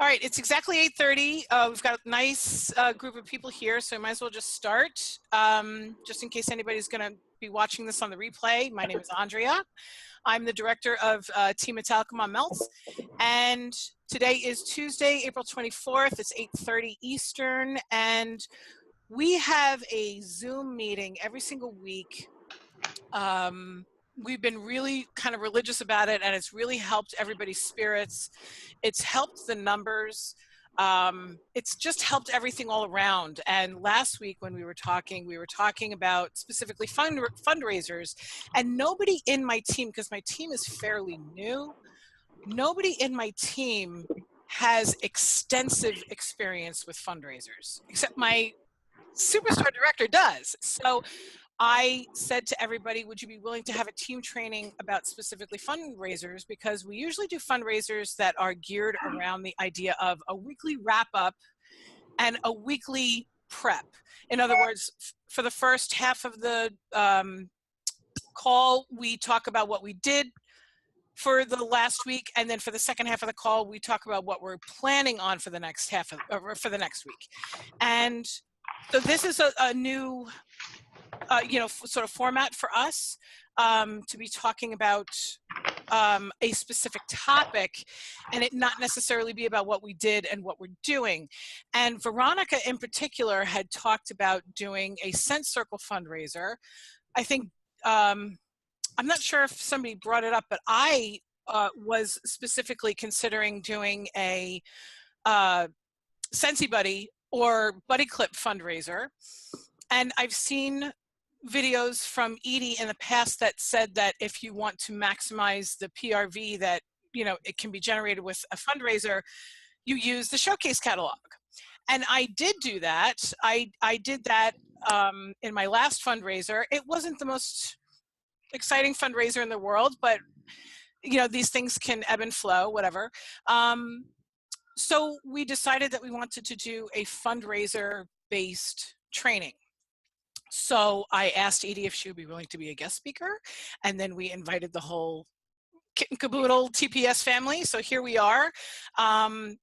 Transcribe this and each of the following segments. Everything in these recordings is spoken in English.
All right, it's exactly 8:30. We've got a nice group of people here, so I might as well just start. Just in case anybody's going to be watching this on the replay, my name is Andrea. I'm the director of Team MetallicaMom Melts, and today is Tuesday, April 24th. It's 8:30 Eastern, and we have a Zoom meeting every single week. We've been really kind of religious about it, and it's really helped everybody's spirits. It's helped the numbers. It's just helped everything all around. And last week when we were talking about specifically fundraisers, and nobody in my team, because my team is fairly new, nobody in my team has extensive experience with fundraisers, except my superstar director does. So I said to everybody, would you be willing to have a team training about specifically fundraisers? Because we usually do fundraisers that are geared around the idea of a weekly wrap up and a weekly prep. In other words, for the first half of the call, we talk about what we did for the last week, and then for the second half of the call, we talk about what we're planning on for the next half of, or for the next week. And so this is a new sort of format for us to be talking about a specific topic, and it not necessarily be about what we did and what we're doing. And Veronica in particular had talked about doing a Scent Circle fundraiser. I think, I'm not sure if somebody brought it up, but I was specifically considering doing a Scentsy Buddy or Buddy Clip fundraiser. And I've seen videos from Edie in the past that said that if you want to maximize the PRV that, you know, it can be generated with a fundraiser, you use the showcase catalog. And I did do that. I did that in my last fundraiser. It wasn't the most exciting fundraiser in the world, but you know, these things can ebb and flow, whatever. So we decided that we wanted to do a fundraiser-based training. So I asked Edie if she would be willing to be a guest speaker, and then we invited the whole kit and caboodle TPS family. So here we are. I'm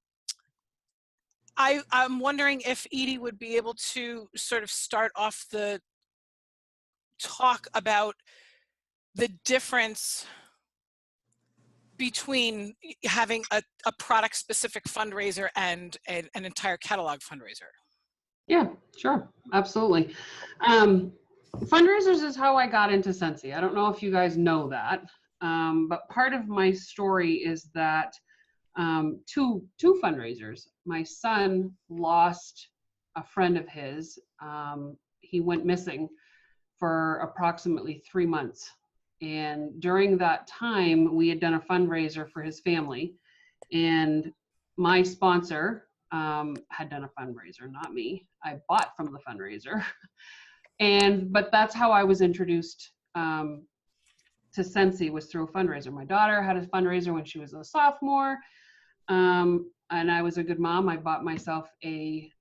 wondering if Edie would be able to sort of start off the talk about the difference between having a product-specific fundraiser and an entire catalog fundraiser. Yeah, sure. Absolutely. Fundraisers is how I got into Scentsy. I don't know if you guys know that, but part of my story is that two fundraisers. My son lost a friend of his. He went missing for approximately 3 months. And during that time, we had done a fundraiser for his family. And my sponsor had done a fundraiser, not me. I bought from the fundraiser. But that's how I was introduced to Scentsy, was through a fundraiser. My daughter had a fundraiser when she was a sophomore, and I was a good mom. I bought myself a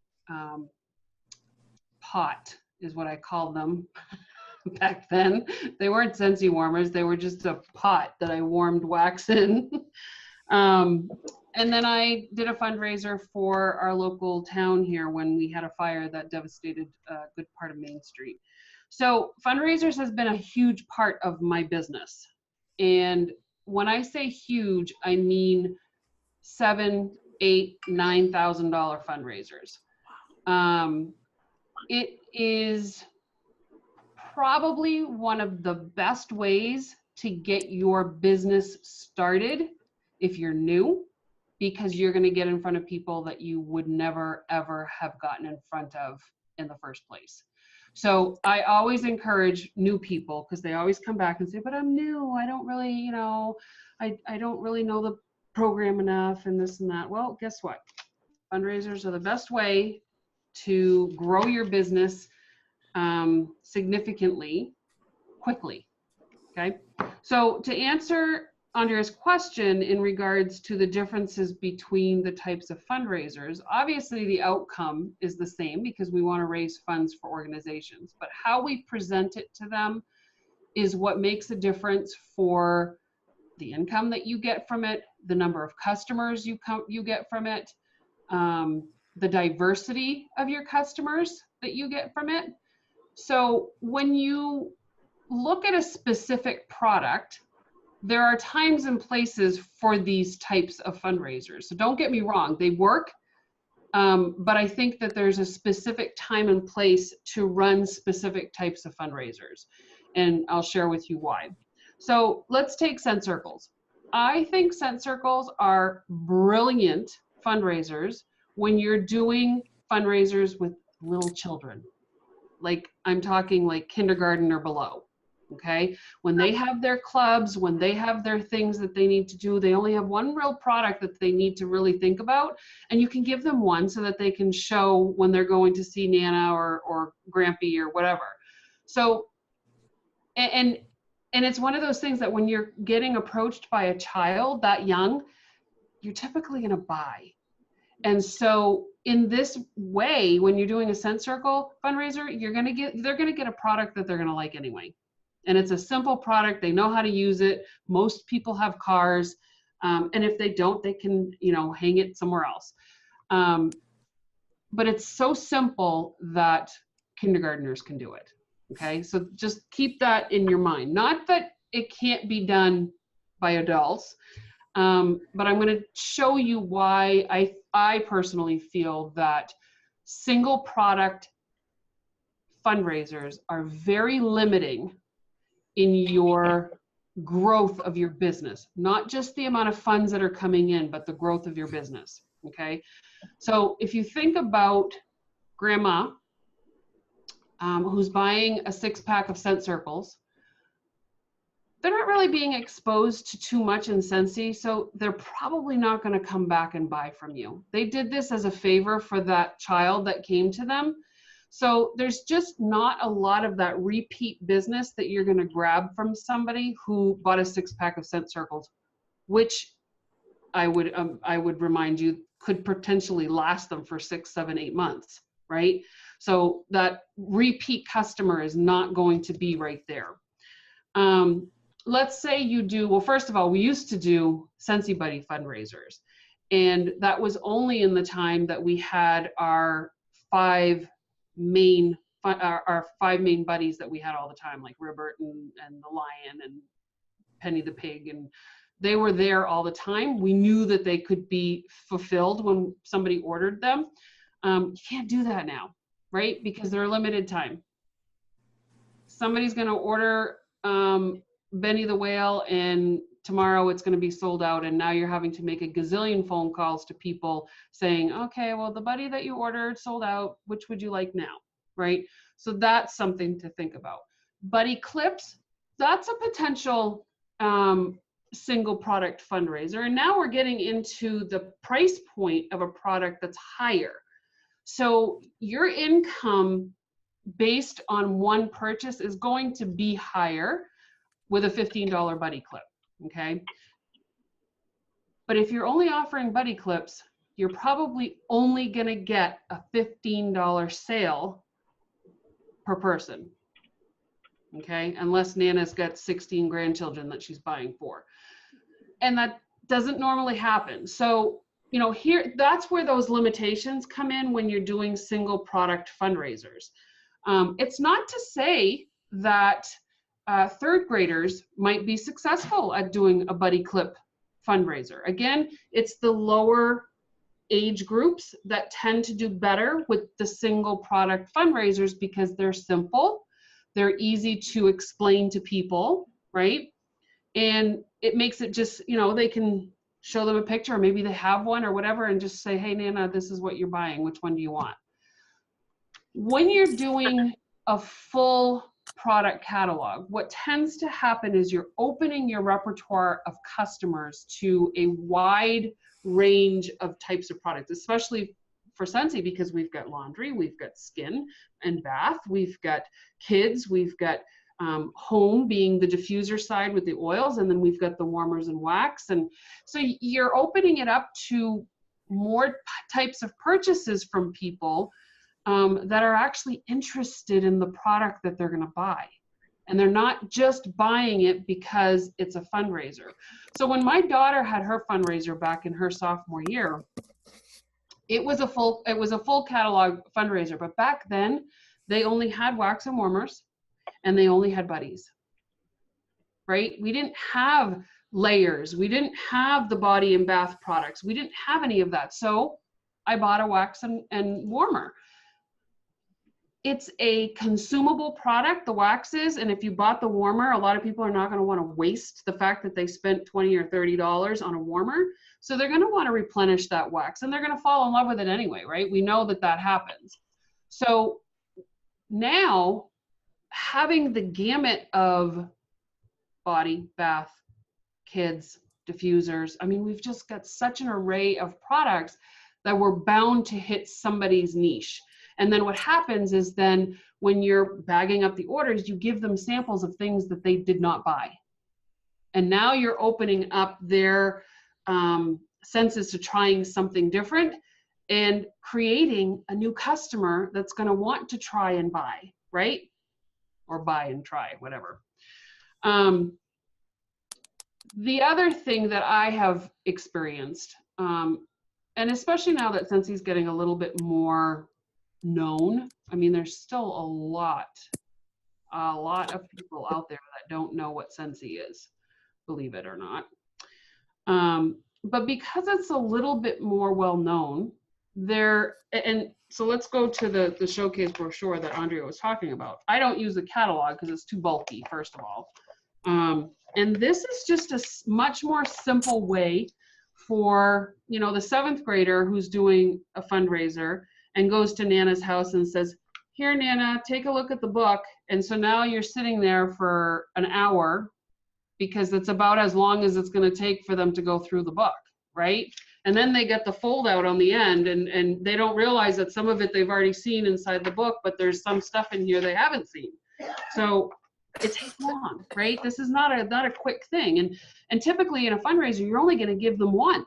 pot, is what I called them back then. They weren't Scentsy warmers. They were just a pot that I warmed wax in. And then I did a fundraiser for our local town here when we had a fire that devastated a good part of Main Street. So fundraisers has been a huge part of my business. And when I say huge, I mean $7,000, $8,000, $9,000 fundraisers. It is probably one of the best ways to get your business started if you're new, because you're going to get in front of people that you would never, ever have gotten in front of in the first place. So I always encourage new people, because they always come back and say, but I'm new. I don't really, you know, I don't really know the program enough and this and that. Well, guess what? Fundraisers are the best way to grow your business significantly, quickly. Okay. So to answer Andrea's question in regards to the differences between the types of fundraisers, obviously the outcome is the same because we want to raise funds for organizations, but how we present it to them is what makes a difference for the income that you get from it, the number of customers you get from it, the diversity of your customers that you get from it. So when you look at a specific product, there are times and places for these types of fundraisers. So don't get me wrong, they work, but I think that there's a specific time and place to run specific types of fundraisers. And I'll share with you why. So let's take Scent Circles. I think Scent Circles are brilliant fundraisers when you're doing fundraisers with little children. Like I'm talking like kindergarten or below. Okay, when they have their clubs, when they have their things that they need to do, they only have one real product that they need to really think about, and you can give them one so that they can show when they're going to see Nana or Grampy or whatever. So, and it's one of those things that when you're getting approached by a child that young, you're typically going to buy. And so in this way, when you're doing a Scent Circle fundraiser, they're going to get a product that they're going to like anyway. And it's a simple product. They know how to use it. Most people have cars. And if they don't, they can, hang it somewhere else. But it's so simple that kindergartners can do it. Okay. So just keep that in your mind. Not that it can't be done by adults, but I'm going to show you why I personally feel that single product fundraisers are very limiting in your growth of your business, not just the amount of funds that are coming in, but the growth of your business. Okay. So if you think about grandma, who's buying a 6-pack of Scent Circles, they're not really being exposed to too much in Scentsy, so they're probably not going to come back and buy from you. They did this as a favor for that child that came to them. So there's just not a lot of that repeat business that you're going to grab from somebody who bought a 6-pack of Scent Circles, which I would remind you could potentially last them for 6, 7, 8 months, right? So that repeat customer is not going to be right there. Let's say you do, well, first of all, we used to do Scentsy Buddy fundraisers, and that was only in the time that we had our 5 main buddies that we had all the time, like Ribbert and the Lion and Penny the Pig, and they were there all the time. We knew that they could be fulfilled when somebody ordered them. You can't do that now, right? Because they're a limited time. Somebody's going to order Benny the Whale, and tomorrow it's going to be sold out, and now you're having to make a gazillion phone calls to people saying, okay, well, the buddy that you ordered sold out, which would you like now, right? So that's something to think about. Buddy clips, that's a potential single product fundraiser, and now we're getting into the price point of a product that's higher. So your income based on one purchase is going to be higher with a $15 buddy clip, okay? But if you're only offering buddy clips, you're probably only gonna get a $15 sale per person, okay? Unless Nana's got 16 grandchildren that she's buying for. And that doesn't normally happen. So, here, that's where those limitations come in when you're doing single product fundraisers. It's not to say that third graders might be successful at doing a buddy clip fundraiser. Again, it's the lower age groups that tend to do better with the single product fundraisers because they're simple, they're easy to explain to people, right? And it makes it just, they can show them a picture, or maybe they have one or whatever, and just say, hey, Nana, this is what you're buying. Which one do you want? When you're doing a full product catalog, what tends to happen is you're opening your repertoire of customers to a wide range of types of products, especially for Scentsy, because we've got laundry, we've got skin and bath, we've got kids, we've got home being the diffuser side with the oils, and then we've got the warmers and wax. And so you're opening it up to more types of purchases from people that are actually interested in the product that they're going to buy. And they're not just buying it because it's a fundraiser. So when my daughter had her fundraiser back in her sophomore year, It was a full catalog fundraiser, but back then they only had wax and warmers and they only had buddies, right? We didn't have layers. We didn't have the body and bath products. We didn't have any of that. So I bought a wax and warmer. It's a consumable product, the wax is, and if you bought the warmer, a lot of people are not going to want to waste the fact that they spent $20 or $30 on a warmer. So they're going to want to replenish that wax, and they're going to fall in love with it anyway, right? We know that that happens. So now, having the gamut of body, bath, kids, diffusers, I mean, we've just got such an array of products that we're bound to hit somebody's niche. And then what happens is then when you're bagging up the orders, you give them samples of things that they did not buy. And now you're opening up their senses to trying something different and creating a new customer that's going to want to try and buy, right? Or buy and try, whatever. The other thing that I have experienced, and especially now that Scentsy's getting a little bit more known, I mean, there's still a lot of people out there that don't know what Scentsy is, believe it or not. But because it's a little bit more well known, and so let's go to the showcase brochure that Andrea was talking about. I don't use the catalog because it's too bulky, first of all. And this is just a much more simple way for, you know, the 7th grader who's doing a fundraiser and goes to Nana's house and says, here, Nana, take a look at the book. And so now you're sitting there for an hour because it's about as long as it's going to take for them to go through the book, right? And then they get the fold out on the end, and they don't realize that some of it they've already seen inside the book, but there's some stuff in here they haven't seen. So it takes long, right? This is not a quick thing. And typically in a fundraiser, you're only going to give them one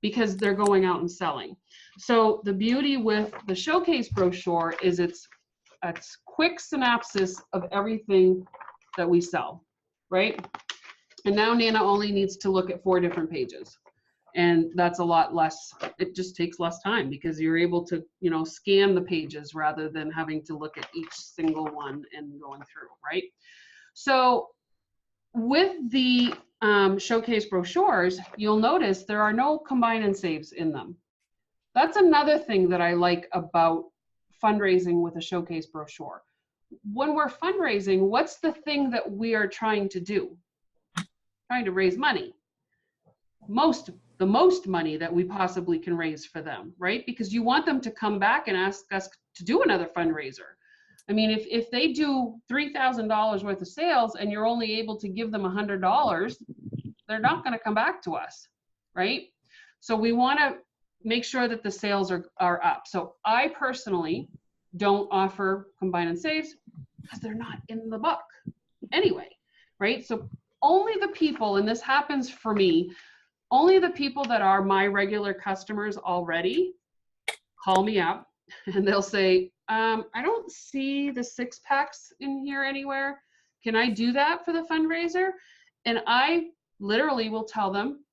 because they're going out and selling. So the beauty with the showcase brochure is it's a quick synopsis of everything that we sell, right? And now Nana only needs to look at 4 different pages. And that's a lot less, it just takes less time because you're able to, you know, scan the pages rather than having to look at each single one and going through, right? So with the showcase brochures, you'll notice there are no combine and saves in them. That's another thing that I like about fundraising with a showcase brochure. When we're fundraising, what's the thing that we are trying to do? Trying to raise money. The most money that we possibly can raise for them, right? Because you want them to come back and ask us to do another fundraiser. I mean, if they do $3,000 worth of sales and you're only able to give them $100, they're not going to come back to us, right? So we want to make sure that the sales are up. So I personally don't offer combine and saves because they're not in the book anyway, right? So only the people, and this happens for me, only the people that are my regular customers already call me up and they'll say, I don't see the 6-packs in here anywhere. Can I do that for the fundraiser? And I literally will tell them,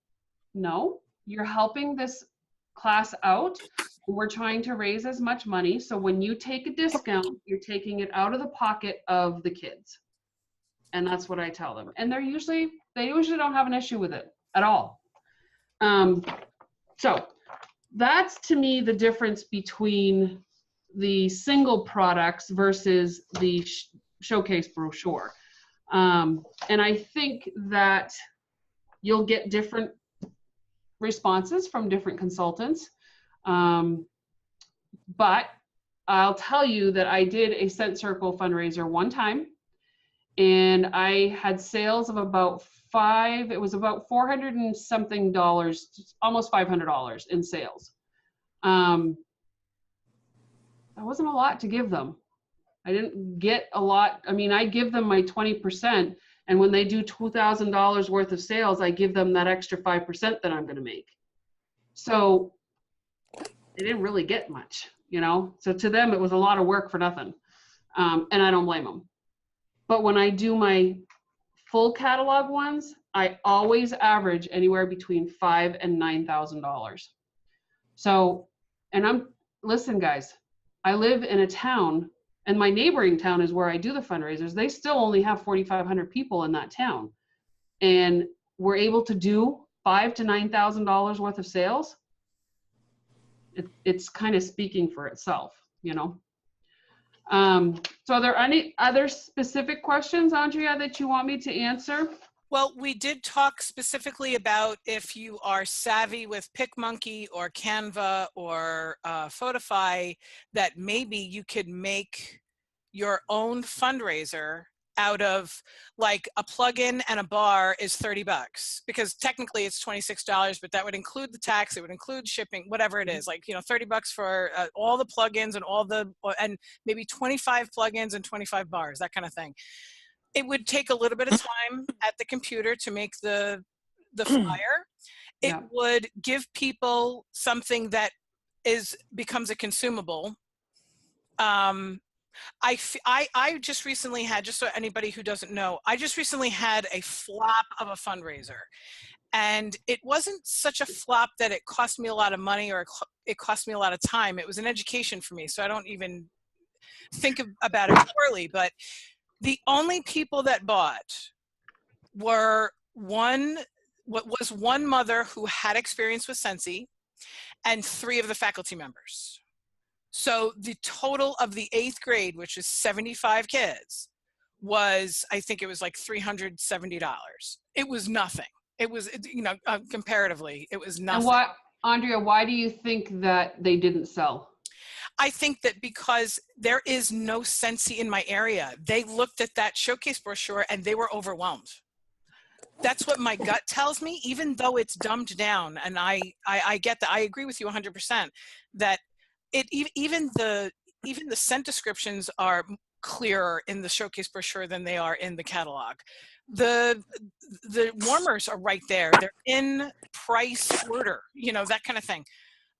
no, you're helping this class out. We're trying to raise as much money. So when you take a discount, you're taking it out of the pocket of the kids. And that's what I tell them. And they usually don't have an issue with it at all. So that's to me the difference between the single products versus the showcase brochure. And I think that you'll get different responses from different consultants. But I'll tell you that I did a Scent Circle fundraiser one time, and I had sales of about it was about $400 and something, almost $500 in sales. That wasn't a lot to give them. I didn't get a lot. I mean, I give them my 20%, and when they do $2,000 worth of sales, I give them that extra 5% that I'm going to make. So they didn't really get much, you know? So to them, it was a lot of work for nothing. And I don't blame them. But when I do my full catalog ones, I always average anywhere between $5,000 and $9,000. So, and listen guys, I live in a town, and my neighboring town is where I do the fundraisers. They still only have 4,500 people in that town. And we're able to do $5,000 to $9,000 worth of sales. It's kind of speaking for itself, you know. So are there any other specific questions, Andrea, that you want me to answer? Well, we did talk specifically about if you are savvy with PicMonkey or Canva or Photify, that maybe you could make your own fundraiser out of, like, a plugin and a bar is $30, because technically it's $26, but that would include the tax, it would include shipping, whatever it is, like, you know, $30 for all the plugins and maybe 25 plugins and 25 bars, that kind of thing. It would take a little bit of time at the computer to make the flyer. It Yeah. would give people something that becomes a consumable. I just recently had, just so anybody who doesn't know, I just recently had a flop of a fundraiser. And it wasn't such a flop that it cost me a lot of money or it cost me a lot of time. It was an education for me, so I don't even think about it poorly. But the only people that bought were one mother who had experience with Scentsy and 3 of the faculty members. So the total of the 8th grade, which is 75 kids, was, I think it was like $370. It was nothing. It was, you know, comparatively, it was nothing. And Andrea, why do you think that they didn't sell? I think that because there is no Scentsy in my area. They looked at that showcase brochure and they were overwhelmed. That's what my gut tells me, even though it's dumbed down. And I get that. I agree with you 100% that even the scent descriptions are clearer in the showcase brochure than they are in the catalog. The warmers are right there. They're in price order, you know, that kind of thing.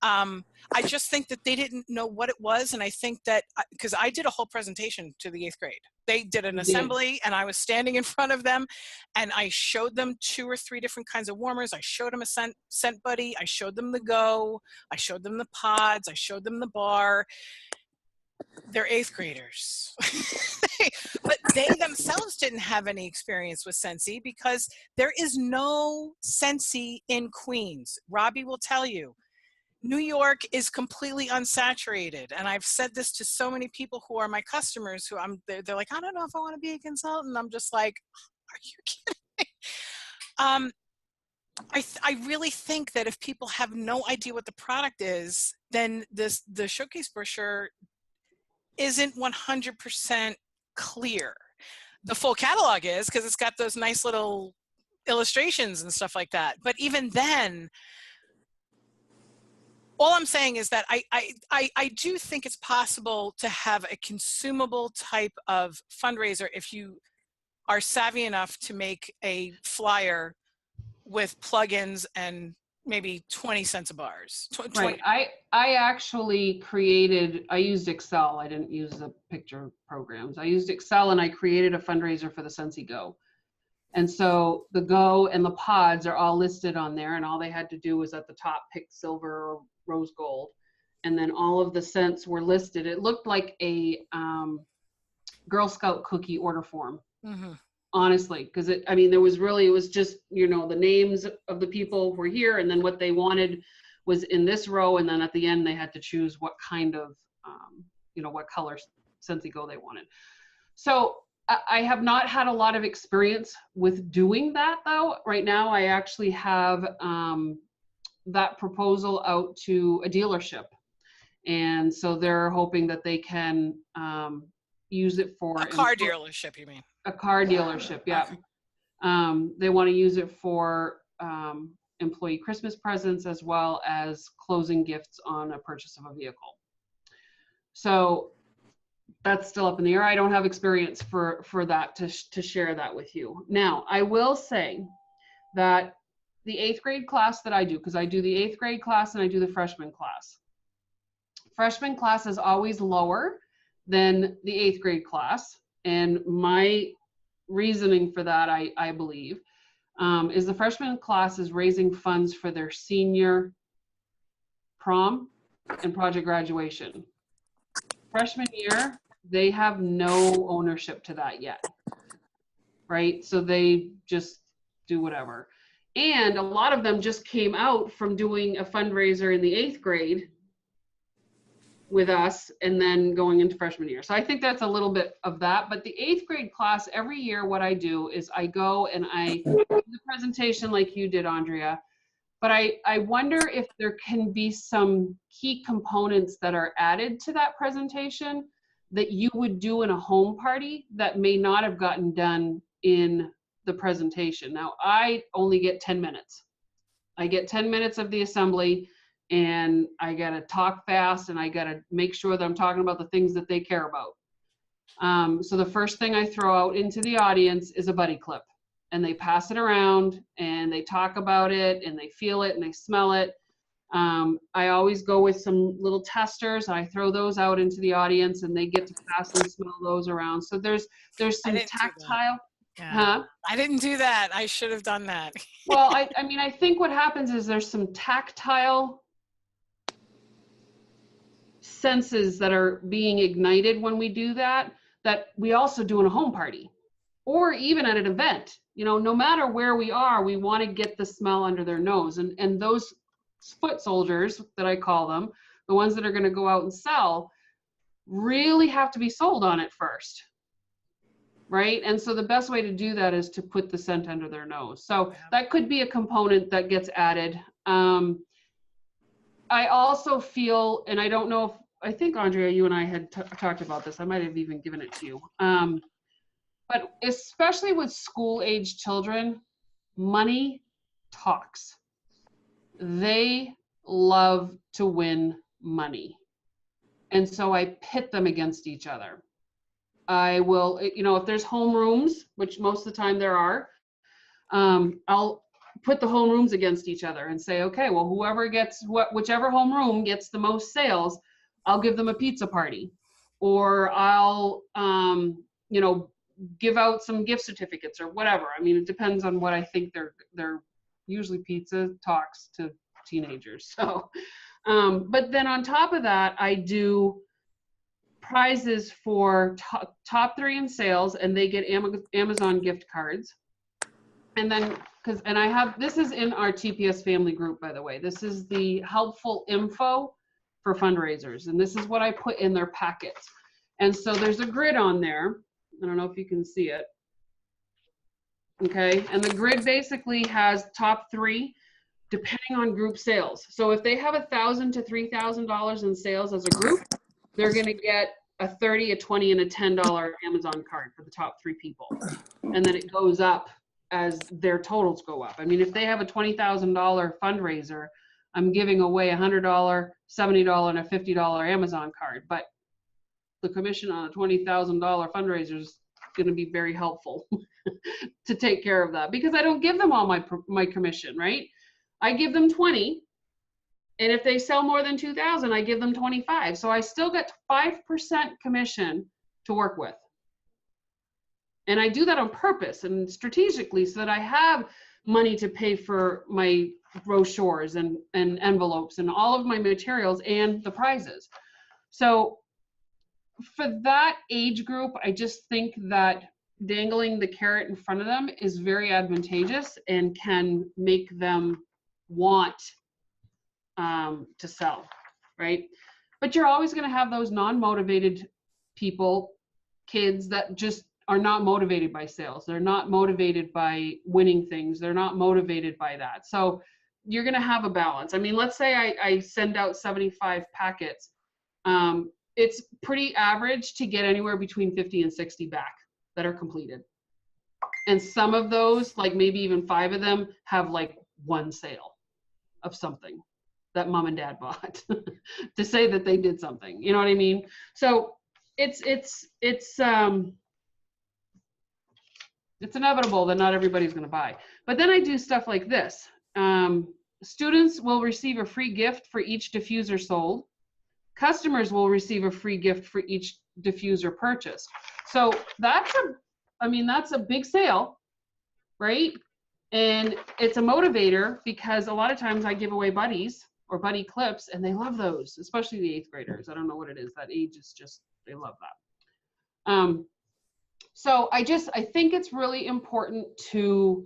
I just think that they didn't know what it was. And I think that, because I did a whole presentation to the 8th grade. They did an assembly and I was standing in front of them and I showed them 2 or 3 different kinds of warmers. I showed them a scent buddy. I showed them the Go. I showed them the pods. I showed them the bar. They're 8th graders. But they themselves didn't have any experience with Scentsy because there is no Scentsy in Queens. Robbie will tell you. New York is completely unsaturated. And I've said this to so many people who are my customers who they're like, I don't know if I want to be a consultant. I'm just like, are you kidding? I really think that if people have no idea what the product is, then the showcase brochure isn't 100% clear. The full catalog is, because it's got those nice little illustrations and stuff like that. But even then, all I'm saying is that I do think it's possible to have a consumable type of fundraiser if you are savvy enough to make a flyer with plugins and maybe 20 cents a bars. Right. I actually I used Excel. I didn't use the picture programs. I used Excel and I created a fundraiser for the Scentsy Go. And so the Go and the pods are all listed on there, and all they had to do was at the top pick silver or rose gold. And then all of the scents were listed. It looked like a Girl Scout cookie order form, honestly, because it was just, you know, the names of the people were here, and then what they wanted was in this row, and then at the end they had to choose what kind of, you know, what color Scentsy Go they wanted. So I have not had a lot of experience with doing that, though. Right now, I actually have that proposal out to a dealership. And so they're hoping that they can use it for a car dealership, you mean? A car dealership, yeah. Okay. They want to use it for employee Christmas presents as well as closing gifts on a purchase of a vehicle. So that's still up in the air. I don't have experience for that to share that with you. Now, I will say that the 8th grade class that I do, because I do the 8th grade class and I do the freshman class. Freshman class is always lower than the 8th grade class. And my reasoning for that, I believe, is the freshman class is raising funds for their senior prom and project graduation. Freshman year, they have no ownership to that yet, right? So they just do whatever. And a lot of them just came out from doing a fundraiser in the 8th grade with us and then going into freshman year. So I think that's a little bit of that. But the 8th grade class, every year what I do is I go and I do the presentation like you did, Andrea. But I wonder if there can be some key components that are added to that presentation that you would do in a home party that may not have gotten done in the presentation. Now, I only get 10 minutes. I get 10 minutes of the assembly, and I gotta talk fast, and I gotta make sure that I'm talking about the things that they care about. So the first thing I throw out into the audience is a buddy clip, and they pass it around, and they talk about it, and they feel it, and they smell it. I always go with some little testers. I throw those out into the audience, and they get to pass and smell those around. So there's some tactile. Yeah. Huh? I didn't do that. I should have done that. Well, I mean, I think what happens is there's some tactile senses that are being ignited when we do that we also do in a home party or even at an event. You know, no matter where we are, we want to get the smell under their nose. And those foot soldiers that I call them, the ones that are going to go out and sell, really have to be sold on it first. Right? And so the best way to do that is to put the scent under their nose. So that could be a component that gets added. I also feel, and I don't know if, I think Andrea, you and I had talked about this. I might have even given it to you. But especially with school-age children, money talks. They love to win money. And so I pit them against each other. I will, you know, if there's homerooms, which most of the time there are, I'll put the homerooms against each other and say, okay, well, whoever gets whichever homeroom gets the most sales, I'll give them a pizza party, or I'll, you know, give out some gift certificates or whatever. I mean, it depends on what I think they're usually pizza talks to teenagers. So, but then on top of that, I do prizes for top 3 in sales, and they get Amazon gift cards. And then, and I have, this is in our TPS family group, by the way. This is the helpful info for fundraisers, and this is what I put in their packets. And so there's a grid on there. I don't know if you can see it. Okay, and the grid basically has top 3 depending on group sales. So if they have $1,000 to $3,000 in sales as a group, they're going to get a $30, a $20, and a $10 Amazon card for the top 3 people. And then it goes up as their totals go up. I mean, if they have a $20,000 fundraiser, I'm giving away a $100, $70, and a $50 Amazon card. But the commission on a $20,000 fundraiser is going to be very helpful to take care of that, because I don't give them all my commission, right? I give them 20. And if they sell more than 2,000, I give them 25. So I still get 5% commission to work with. And I do that on purpose and strategically so that I have money to pay for my brochures and envelopes and all of my materials and the prizes. So for that age group, I just think that dangling the carrot in front of them is very advantageous and can make them want to sell, right? But you're always going to have those non-motivated people, kids that just are not motivated by sales. They're not motivated by winning things. They're not motivated by that. So you're going to have a balance. I mean, let's say I send out 75 packets. It's pretty average to get anywhere between 50 and 60 back that are completed. And some of those, like maybe even 5 of them, have like 1 sale of something that mom and dad bought to say that they did something. You know what I mean? So it's inevitable that not everybody's going to buy. But then I do stuff like this. Students will receive a free gift for each diffuser sold. Customers will receive a free gift for each diffuser purchased. So that's a big sale, right? And it's a motivator because a lot of times I give away buddies or bunny clips, and they love those, especially the 8th graders. I don't know what it is. That age is just, they love that. So I think it's really important to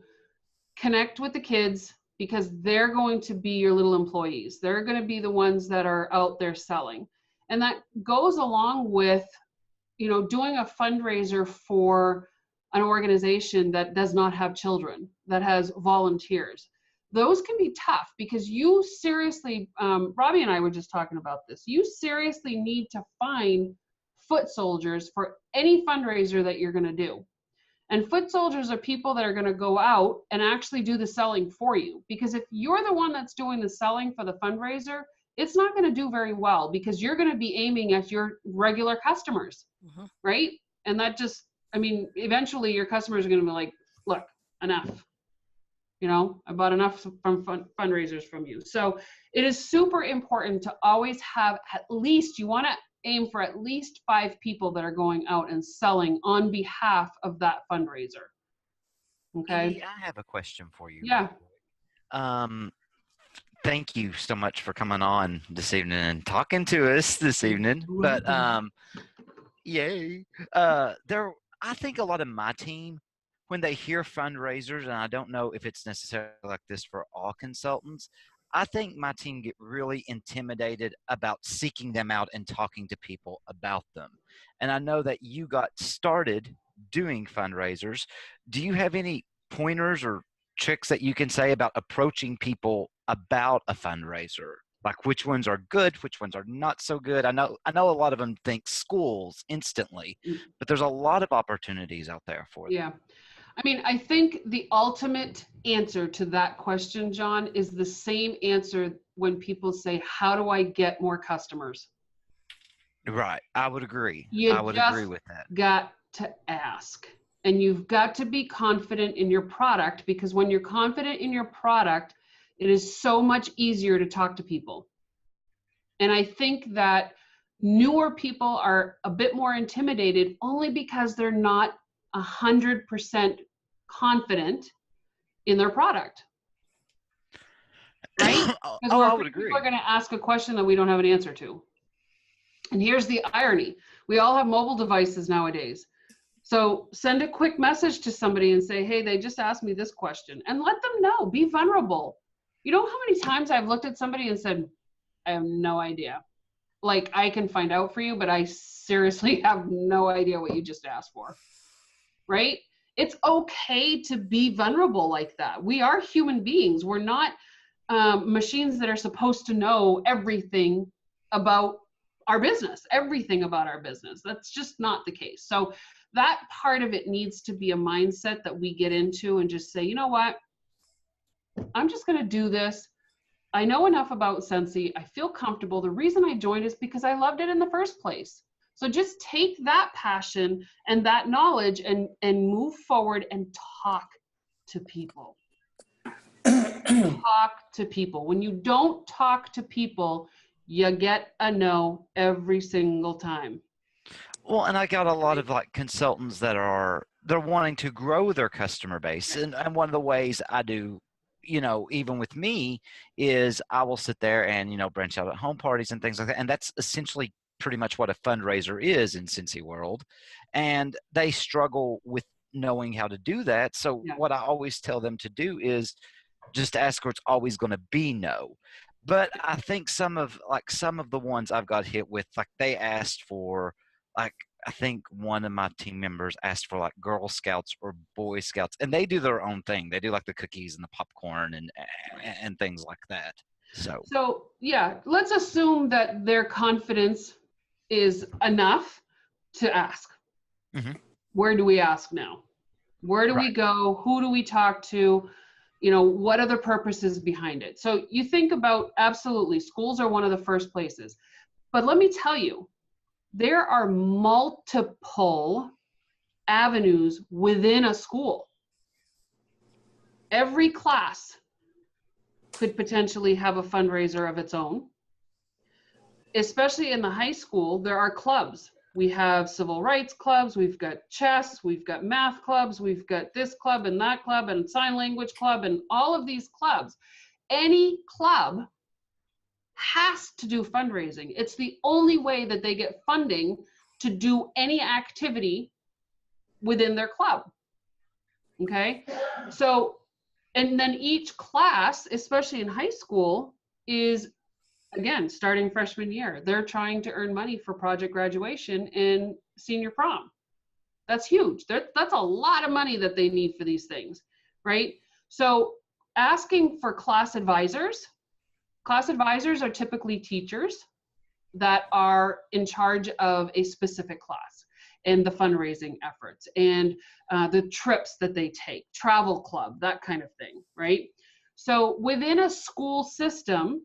connect with the kids, because they're going to be your little employees. They're going to be the ones that are out there selling. And that goes along with, you know, doing a fundraiser for an organization that does not have children, that has volunteers. Those can be tough, because you seriously, Robbie and I were just talking about this, you seriously need to find foot soldiers for any fundraiser that you're going to do. And foot soldiers are people that are going to go out and actually do the selling for you. Because if you're the one that's doing the selling for the fundraiser, it's not going to do very well, because you're going to be aiming at your regular customers, right? And that just, I mean, eventually your customers are going to be like, look, enough. You know, I bought enough from fundraisers from you. So it is super important to always have at least, you want to aim for at least 5 people that are going out and selling on behalf of that fundraiser. Okay. Edie, I have a question for you. Yeah. Thank you so much for coming on this evening and talking to us this evening. But yay. I think a lot of my team, when they hear fundraisers, and I don't know if it's necessarily like this for all consultants, I think my team get really intimidated about seeking them out and talking to people about them. And I know that you got started doing fundraisers. Do you have any pointers or tricks that you can say about approaching people about a fundraiser? Like which ones are good, which ones are not so good? I know a lot of them think schools instantly, but there's a lot of opportunities out there for them. Yeah. I mean, I think the ultimate answer to that question, John, is the same answer when people say, how do I get more customers? Right. I would agree. I would agree with that. Got to ask. And you've got to be confident in your product, because when you're confident in your product, it is so much easier to talk to people. And I think that newer people are a bit more intimidated only because they're not 100% confident in their product, right? I would agree. People are going to ask a question that we don't have an answer to. And here's the irony. We all have mobile devices nowadays. So send a quick message to somebody and say, hey, they just asked me this question, and let them know. Be vulnerable. You know how many times I've looked at somebody and said, I have no idea. Like, I can find out for you, but I seriously have no idea what you just asked for, right? It's okay to be vulnerable like that. We are human beings. We're not machines that are supposed to know everything about our business, everything about our business. That's just not the case. So that part of it needs to be a mindset that we get into and just say, you know what? I'm just going to do this. I know enough about Scentsy. I feel comfortable. The reason I joined is because I loved it in the first place. So just take that passion and that knowledge and move forward and talk to people. Talk to people. When you don't talk to people, you get a no every single time. Well, and I got a lot of like consultants that they're wanting to grow their customer base. And one of the ways I do, you know, even with me, is I will sit there and, you know, branch out at home parties and things like that. And that's essentially pretty much what a fundraiser is in Scentsy world. And they struggle with knowing how to do that. So what I always tell them to do is just ask where it's always going to be no. But I think some of the ones I've got hit with, like they asked for, like, I think one of my team members asked for like Girl Scouts or Boy Scouts, and they do their own thing. They do like the cookies and the popcorn and things like that. So yeah, let's assume that their confidence is enough to ask. Mm-hmm. Where do we ask now? Where do we go? Who do we talk to? You know, what are the purposes behind it? So you think about, absolutely, schools are one of the first places. But let me tell you, there are multiple avenues within a school. Every class could potentially have a fundraiser of its own. Especially in the high school, there are clubs. We have civil rights clubs, we've got chess, we've got math clubs, we've got this club and that club and sign language club and all of these clubs. Any club has to do fundraising. It's the only way that they get funding to do any activity within their club. Okay, so, and then each class, especially in high school, is, again, starting freshman year, they're trying to earn money for project graduation and senior prom. That's huge. That's a lot of money that they need for these things, right? So asking for class advisors are typically teachers that are in charge of a specific class and the fundraising efforts and the trips that they take, travel club, that kind of thing, right? So within a school system,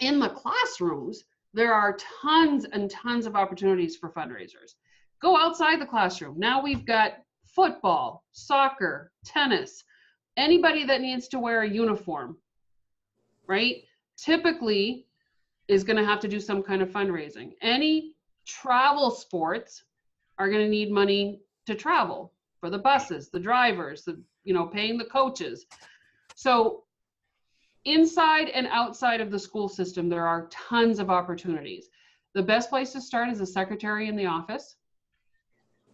in the classrooms, there are tons and tons of opportunities for fundraisers. Go outside the classroom. Now we've got football, soccer, tennis, anybody that needs to wear a uniform, right? Typically is going to have to do some kind of fundraising. Any travel sports are going to need money to travel for the buses, the drivers, the, you know, paying the coaches. So inside and outside of the school system, there are tons of opportunities. The best place to start is a secretary in the office.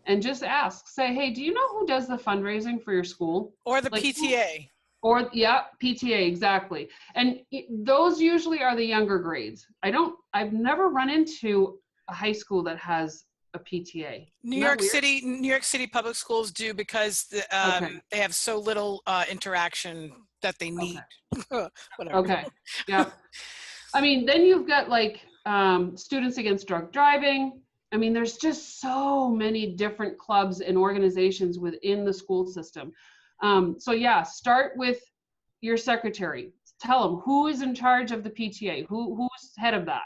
And just ask, say, hey, do you know who does the fundraising for your school? Or the Like, PTA. Or, yeah, PTA, exactly. And those usually are the younger grades. I've never run into a high school that has a PTA. New York City public schools do, because they have so little interaction that they need. Okay. Whatever. Okay. Yeah. I mean, then you've got like Students Against Drunk Driving. I mean, there's just so many different clubs and organizations within the school system. So yeah, start with your secretary. Tell them who is in charge of the PTA, who's head of that,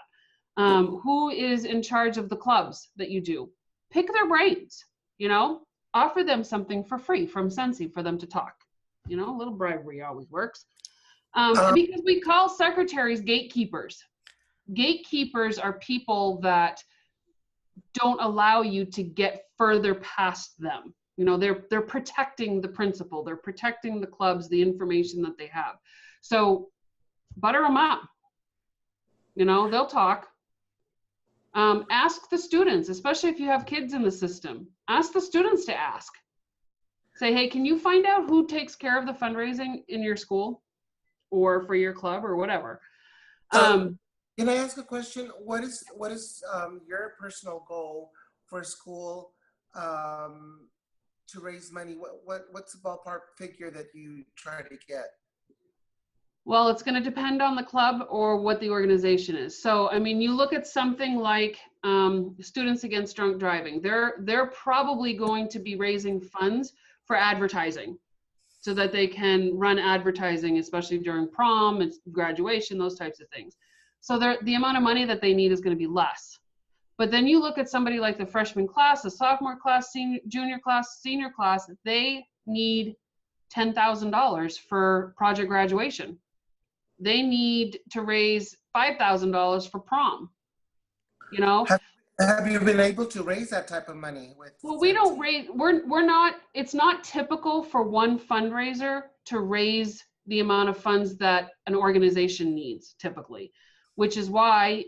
who is in charge of the clubs that you do. Pick their brains, you know, offer them something for free from Scentsy for them to talk. You know, a little bribery always works. Because we call secretaries gatekeepers. Gatekeepers are people that don't allow you to get further past them. You know, they're protecting the principal, they're protecting the clubs, the information that they have. So butter them up. You know, they'll talk. Ask the students, especially if you have kids in the system. Ask the students to ask. Say, hey, can you find out who takes care of the fundraising in your school or for your club or whatever? Can I ask a question? What is your personal goal for school to raise money? What's the ballpark figure that you try to get? Well, it's going to depend on the club or what the organization is. So, I mean, you look at something like Students Against Drunk Driving. They're probably going to be raising funds for advertising so that they can run advertising, especially during prom and graduation, those types of things. So the amount of money that they need is going to be less. But then you look at somebody like the freshman class, the sophomore class, junior class, senior class, they need $10,000 for project graduation. They need to raise $5,000 for prom, you know? Have you been able to raise that type of money with? Well, we don't raise, we're not, it's not typical for one fundraiser to raise the amount of funds that an organization needs typically, which is why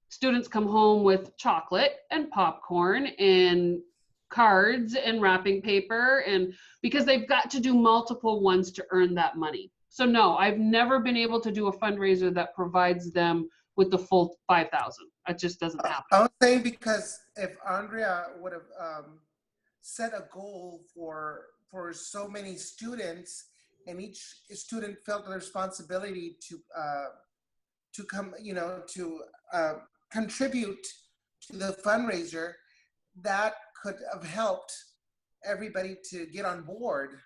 students come home with chocolate and popcorn and cards and wrapping paper, and because they've got to do multiple ones to earn that money. So no, I've never been able to do a fundraiser that provides them with the full 5,000. It just doesn't happen. I was saying, because if Andrea would have set a goal for so many students, and each student felt the responsibility to come, you know, to contribute to the fundraiser, that could have helped everybody to get on board.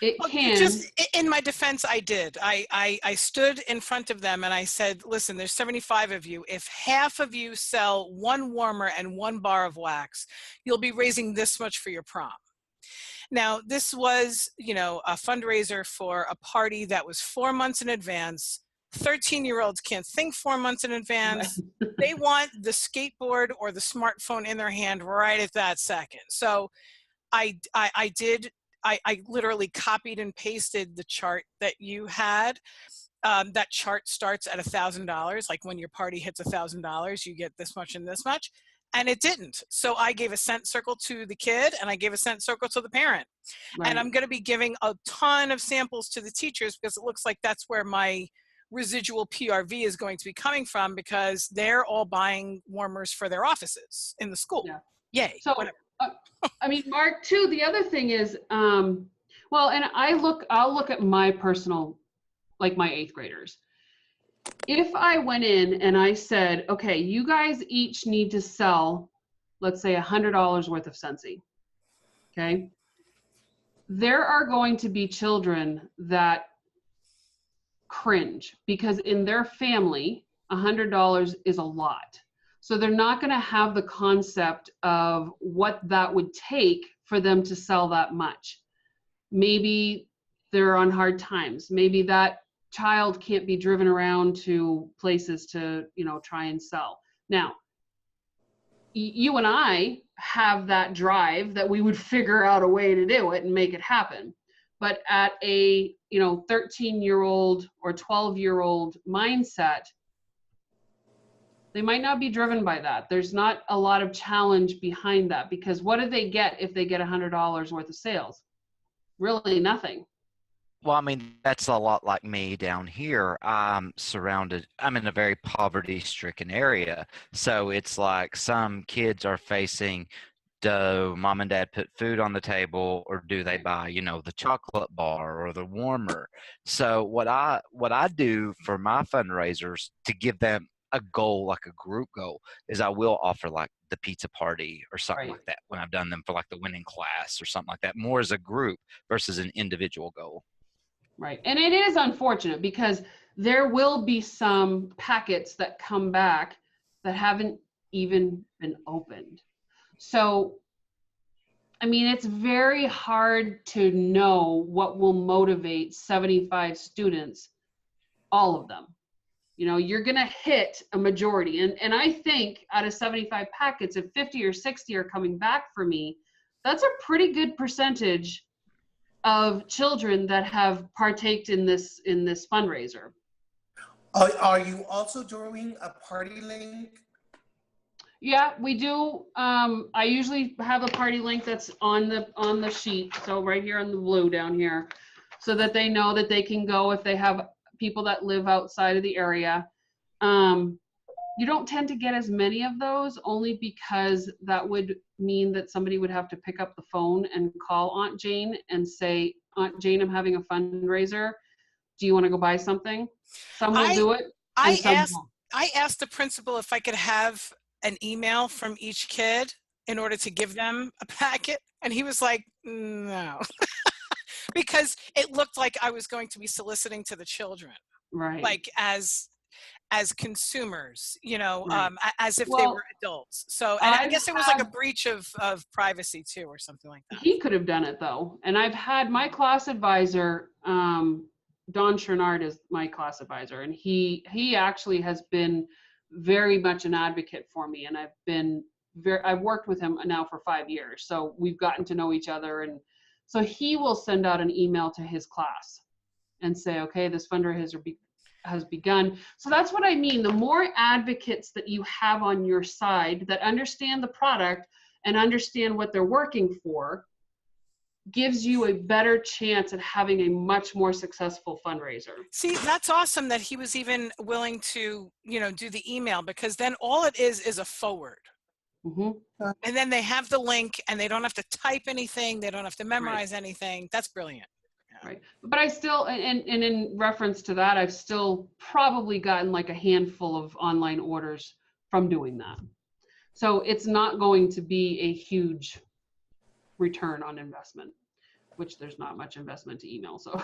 It can. Just in my defense, I did. I stood in front of them and I said, listen, there's 75 of you. If half of you sell one warmer and one bar of wax, you'll be raising this much for your prom. Now, this was, you know, a fundraiser for a party that was 4 months in advance. 13-year-olds can't think 4 months in advance. They want the skateboard or the smartphone in their hand right at that second. So I literally copied and pasted the chart that you had. that chart starts at $1,000. Like when your party hits $1,000, you get this much and this much. And it didn't. So I gave a cent circle to the kid and I gave a cent circle to the parent. Right. And I'm going to be giving a ton of samples to the teachers because it looks like that's where my residual PRV is going to be coming from, because they're all buying warmers for their offices in the school. Yeah. Yay. So, whatever. I mean, Mark, too, the other thing is, well, and I'll look at my personal, like my 8th graders. If I went in and I said, okay, you guys each need to sell, let's say $100 worth of Scentsy, okay? There are going to be children that cringe because in their family, $100 is a lot. So they're not going to have the concept of what that would take for them to sell that much. Maybe they're on hard times. Maybe that child can't be driven around to places to, you know, try and sell. Now, you and I have that drive that we would figure out a way to do it and make it happen. But at a, you know, 13-year-old or 12-year-old mindset, they might not be driven by that. There's not a lot of challenge behind that, because what do they get if they get $100 worth of sales? Really nothing. Well, I mean, that's a lot like me down here. I'm in a very poverty-stricken area. So it's like some kids are facing, do mom and dad put food on the table, or do they buy, you know, the chocolate bar or the warmer? So what I do for my fundraisers to give them a goal, like a group goal, is I will offer like the pizza party or something Right. like that when I've done them for like the winning class or something like that, more as a group versus an individual goal. Right. And it is unfortunate because there will be some packets that come back that haven't even been opened. So, I mean, it's very hard to know what will motivate 75 students, all of them. You know, you're going to hit a majority. And I think out of 75 packets, if 50 or 60 are coming back for me, that's a pretty good percentage of children that have partaked in this fundraiser. Are you also doing a party link? Yeah, we do. I usually have a party link that's on the sheet, so right here on the blue down here, so that they know that they can go if they have people that live outside of the area. You don't tend to get as many of those, only because that would mean that somebody would have to pick up the phone and call Aunt Jane and say, Aunt Jane, I'm having a fundraiser. Do you want to go buy something? Some will do it. I asked the principal if I could have an email from each kid in order to give them a packet. And he was like, no, because it looked like I was going to be soliciting to the children, Right. like as consumers, you know, Right. as if they were adults. So, and I guess it was like a breach of privacy too, or something like that. He could have done it though. And I've had my class advisor, Don Chernard is my class advisor, and he actually has been very much an advocate for me. And I've worked with him now for 5 years. So we've gotten to know each other. And so he will send out an email to his class and say, okay, this fundraiser has begun. So that's what I mean. The more advocates that you have on your side that understand the product and understand what they're working for, gives you a better chance at having a much more successful fundraiser. See, that's awesome that he was even willing to, you know, do the email, because then all it is a forward. Mm-hmm. And then they have the link and they don't have to type anything. They don't have to memorize anything. That's brilliant. Right. But I still, and in reference to that, I've still probably gotten like a handful of online orders from doing that. So it's not going to be a huge return on investment, which there's not much investment to email. So,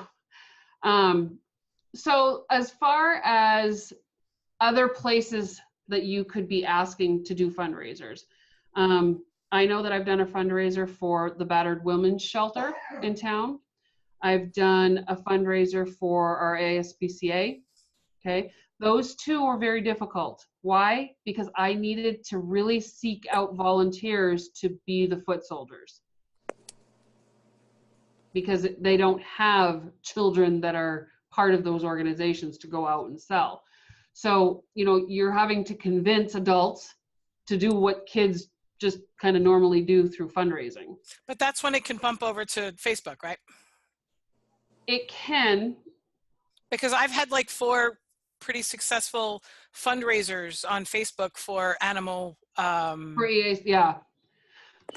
so as far as other places that you could be asking to do fundraisers, I know that I've done a fundraiser for the battered women's shelter in town. I've done a fundraiser for our ASPCA, okay? Those two were very difficult. Why? Because I needed to really seek out volunteers to be the foot soldiers. Because they don't have children that are part of those organizations to go out and sell. So, you know, you're having to convince adults to do what kids just kind of normally do through fundraising. But that's when it can bump over to Facebook, right? It can. Because I've had like 4 pretty successful fundraisers on Facebook for animal. For EAs, yeah.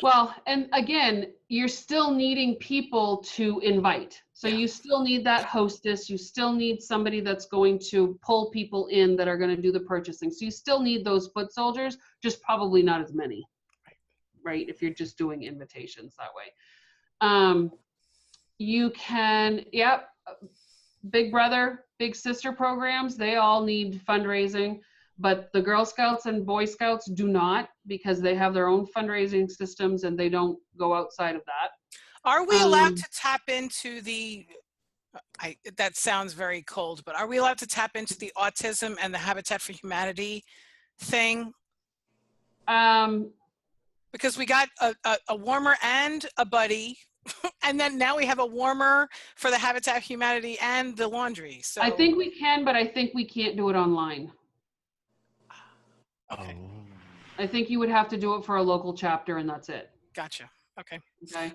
Well, and again, you're still needing people to invite. So Yeah. you still need that hostess. You still need somebody that's going to pull people in that are going to do the purchasing. So you still need those foot soldiers, just probably not as many, right? If you're just doing invitations that way. You can, yep, Big Brother, Big Sister programs, they all need fundraising. But the Girl Scouts and Boy Scouts do not, because they have their own fundraising systems and they don't go outside of that. Are we allowed to tap into the, that sounds very cold, but are we allowed to tap into the autism and the Habitat for Humanity thing? Because we got a warmer and a buddy, and then now we have a warmer for the Habitat for Humanity and the laundry. So I think we can, but I think we can't do it online. Okay. I think you would have to do it for a local chapter and that's it. Gotcha. Okay. Okay.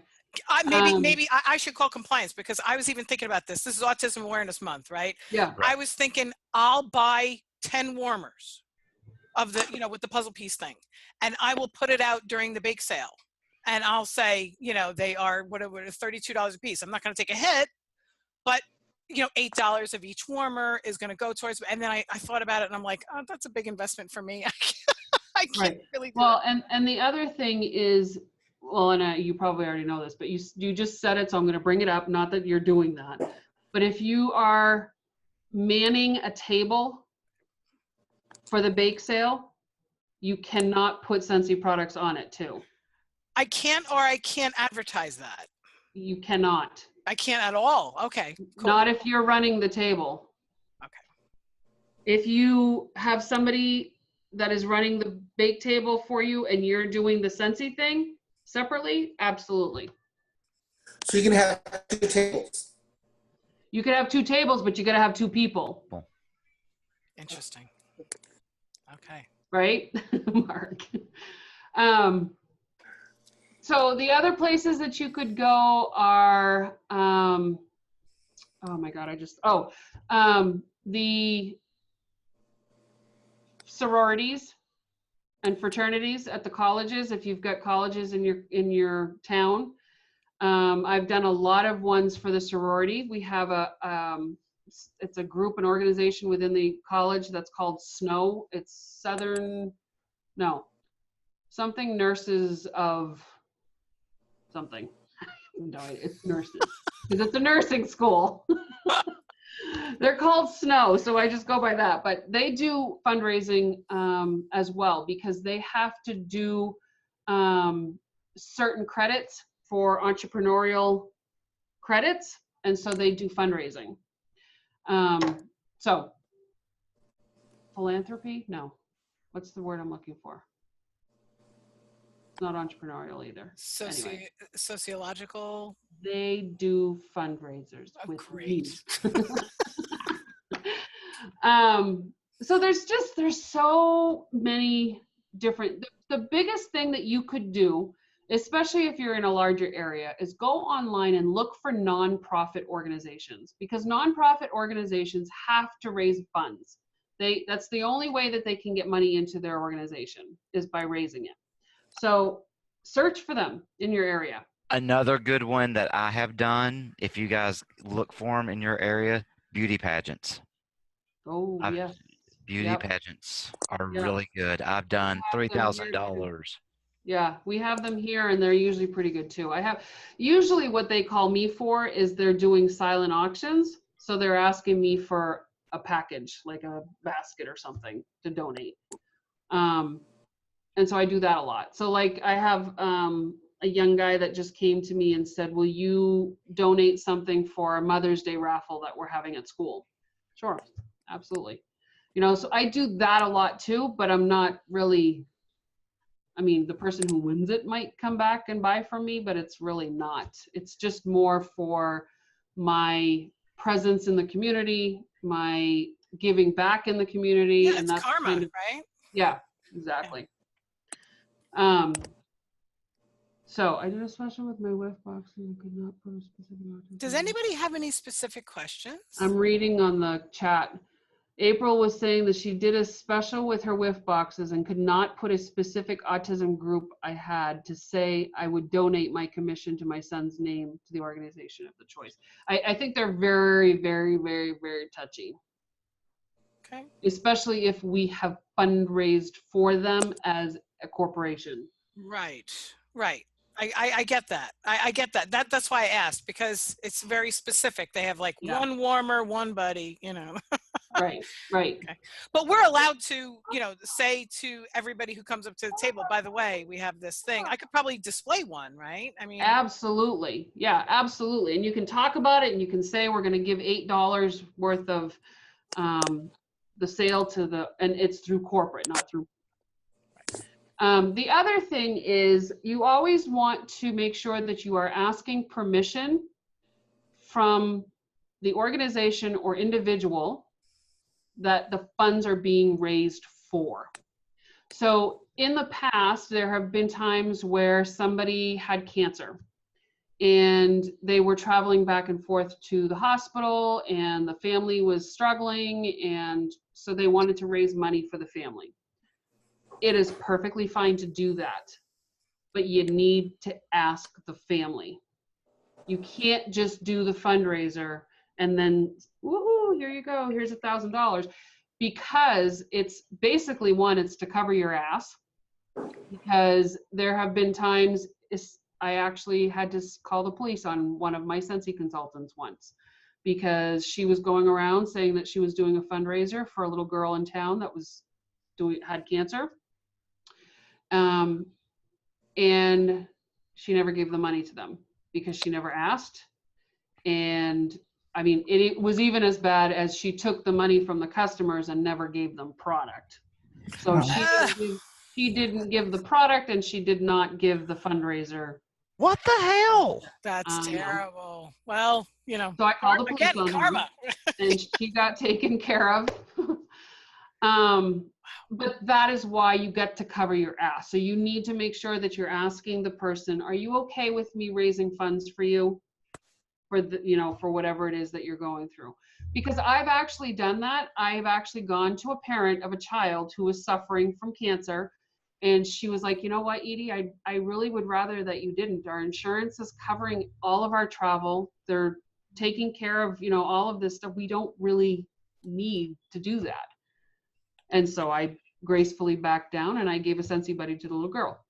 Maybe I should call compliance, because I was even thinking about this. This is Autism Awareness Month, right? Yeah. Right. I was thinking I'll buy 10 warmers of the, you know, with the puzzle piece thing, and I will put it out during the bake sale, and I'll say, you know, they are whatever, $32 a piece. I'm not going to take a hit, but you know, $8 of each warmer is going to go towards, and then I thought about it and I'm like, oh, that's a big investment for me. I can't really do Well, it. and the other thing is, well, and you probably already know this, but you just said it, so I'm going to bring it up. Not that you're doing that, but if you are manning a table for the bake sale, you cannot put Scentsy products on it too. I can't advertise that. You cannot. I can't at all. Okay. Cool. Not if you're running the table. Okay. If you have somebody that is running the bake table for you and you're doing the Scentsy thing separately, absolutely. So you can have 2 tables. You could have 2 tables, but you got to have 2 people. Interesting. Okay. Right, Mark? So the other places that you could go are, oh my God, the sororities and fraternities at the colleges. If you've got colleges in your town, I've done a lot of ones for the sorority. We have it's a group, an organization within the college that's called SNOW. It's something nurses of something. No, it's nurses, because it's a nursing school. They're called SNOW, so I just go by that. But they do fundraising as well, because they have to do certain credits for entrepreneurial credits, and so they do fundraising. So philanthropy? No. What's the word I'm looking for? It's not entrepreneurial either. Anyway. Sociological. They do fundraisers with Great. me. So there's so many different, the biggest thing that you could do, especially if you're in a larger area, is go online and look for nonprofit organizations, because nonprofit organizations have to raise funds. That's the only way that they can get money into their organization, is by raising it. So search for them in your area. Another good one that I have done, if you guys look for them in your area, beauty pageants. Oh, yes. Beauty pageants are Yep. really good. I've done $3,000. Yeah, we have them here, and they're usually pretty good too. Usually what they call me for is they're doing silent auctions. So they're asking me for a package, like a basket or something, to donate. And so I do that a lot. So like I have a young guy that just came to me and said, will you donate something for a Mother's Day raffle that we're having at school? Sure, absolutely. You know, so I do that a lot too, but I'm not really, I mean, the person who wins it might come back and buy from me, but it's really not. It's just more for my presence in the community, my giving back in the community. Yeah, and it's that's karma, kind of, right? yeah, exactly. So I did a special with my whiff box and could not put a specific autism. Does anybody have any specific questions? I'm reading on the chat. April was saying that she did a special with her whiff boxes and could not put a specific autism group I had to say I would donate my commission to my son's name to the organization of the choice. I think they're very, very, very, very touchy. Okay. Especially if we have fundraised for them as a corporation. Right, right. I get that. I get that. That's why I asked, because it's very specific. They have like one warmer, one buddy, you know. Right, right. Okay. But we're allowed to, you know, say to everybody who comes up to the table, by the way, we have this thing. I could probably display one, right? I mean, Absolutely. Yeah, absolutely. And you can talk about it and you can say we're going to give $8 worth of the sale to the, and it's through corporate, not through. The other thing is you always want to make sure that you are asking permission from the organization or individual that the funds are being raised for. So in the past, there have been times where somebody had cancer and they were traveling back and forth to the hospital and the family was struggling, and so they wanted to raise money for the family. It is perfectly fine to do that, but you need to ask the family. You can't just do the fundraiser and then, woohoo, here you go, here's $1,000. Because it's basically, one, it's to cover your ass. Because there have been times I actually had to call the police on one of my Scentsy consultants once, because she was going around saying that she was doing a fundraiser for a little girl in town that was had cancer. And she never gave the money to them because she never asked. And I mean, it was even as bad as she took the money from the customers and never gave them product. So she didn't give the product, and she did not give the fundraiser. What the hell? that's terrible. Well, you know, So I called the police again, on her, karma. and she got taken care of. But that is why you get to cover your ass. So you need to make sure that you're asking the person, are you okay with me raising funds for you? For the, you know, for whatever it is that you're going through. Because I've actually done that. I've actually gone to a parent of a child who was suffering from cancer, and she was like, you know what, Edie, I really would rather that you didn't. Our insurance is covering all of our travel. They're taking care of, you know, all of this stuff. We don't really need to do that. And so I gracefully backed down and I gave a Scentsy buddy to the little girl.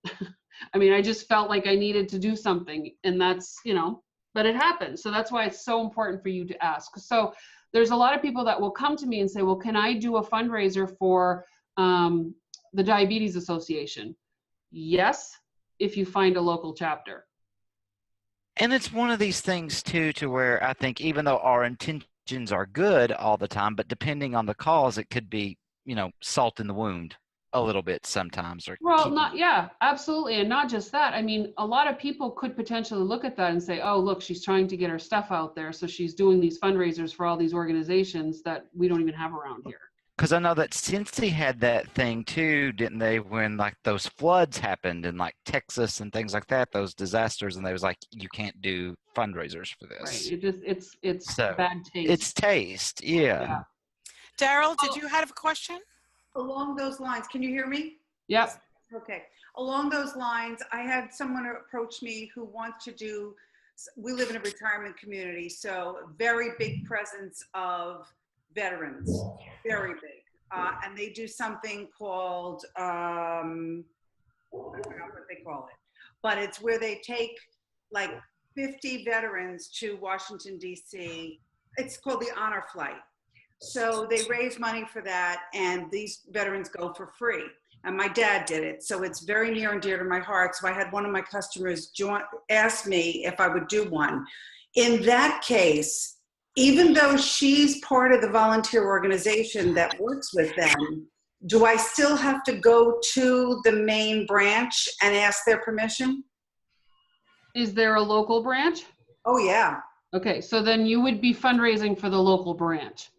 I mean, I just felt like I needed to do something, and that's, you know, but it happens. So that's why it's so important for you to ask. So there's a lot of people that will come to me and say, well, can I do a fundraiser for the Diabetes Association? Yes, if you find a local chapter. And it's one of these things too, to where I think even though our intentions are good all the time, but depending on the cause, it could be, you know, salt in the wound a little bit sometimes. Or well, yeah, absolutely. And not just that. I mean, a lot of people could potentially look at that and say, oh, look, she's trying to get her stuff out there. So she's doing these fundraisers for all these organizations that we don't even have around here. Because I know that Scentsy had that thing too, didn't they? When like those floods happened in like Texas and things like that, those disasters, and they was like, you can't do fundraisers for this. Right. It's so, bad taste. It's taste. Yeah. Daryl, did you have a question? Along those lines, can you hear me? Yep. Okay. Along those lines, I had someone approach me who wants to do, we live in a retirement community, so very big presence of veterans, very big. And they do something called, I forgot what they call it, but it's where they take like 50 veterans to Washington, D.C. It's called the Honor Flight. So they raise money for that, and these veterans go for free. And my dad did it, so it's very near and dear to my heart. So I had one of my customers ask me if I would do one. In that case, even though she's part of the volunteer organization that works with them, do I still have to go to the main branch and ask their permission? Is there a local branch? Oh, yeah. Okay, so then you would be fundraising for the local branch.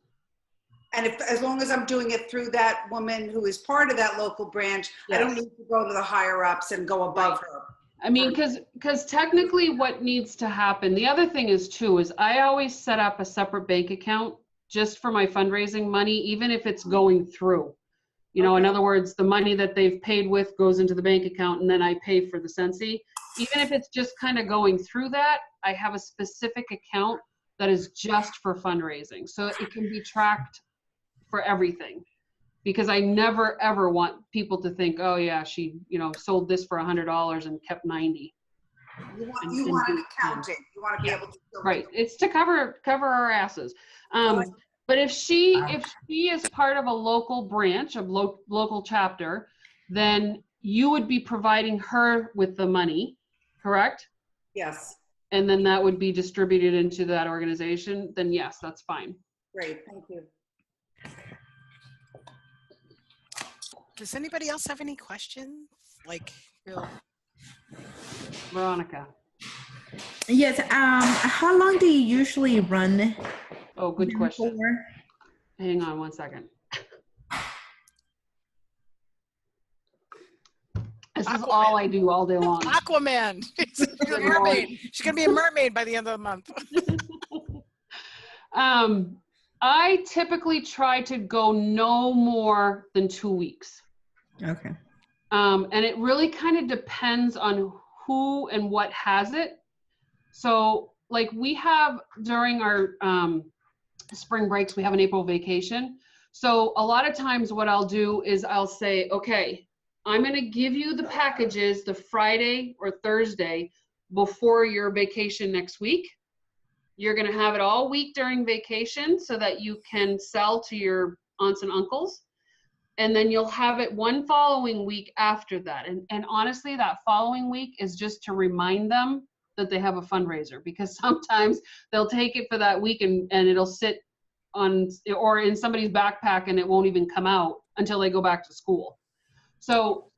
And as long as I'm doing it through that woman who is part of that local branch, I don't Yes. need to go to the higher ups and go above Right. her. I mean, because technically what needs to happen, the other thing is too, is I always set up a separate bank account just for my fundraising money, even if it's going through. You know, in other words, the money that they've paid with goes into the bank account and then I pay for the Scentsy. Even if it's just kind of going through that, I have a specific account that is just for fundraising. So it can be tracked for everything. Because I never ever want people to think, oh yeah, she, you know, sold this for $100 and kept 90. You want And an accounting. You want to be able to. Right. It's to cover our asses. But if she is part of a local branch, a local chapter, then you would be providing her with the money, correct? Yes. And then that would be distributed into that organization. Then yes, that's fine. Great. Thank you. Does anybody else have any questions? Like, real? Veronica. Yes. How long do you usually run? Oh, good question. For? Hang on one second. This is all I do all day long. Aquaman. She's a mermaid. She's gonna be a mermaid by the end of the month. I typically try to go no more than 2 weeks. Okay. And it really kind of depends on who and what has it. So like we have during our spring breaks, we have an April vacation. So a lot of times what I'll do is I'll say, okay, I'm going to give you the packages the Friday or Thursday before your vacation next week. You're going to have it all week during vacation so that you can sell to your aunts and uncles. And then you'll have it one following week after that. And honestly, that following week is just to remind them that they have a fundraiser, because sometimes they'll take it for that week and it'll sit on or in somebody's backpack and it won't even come out until they go back to school. So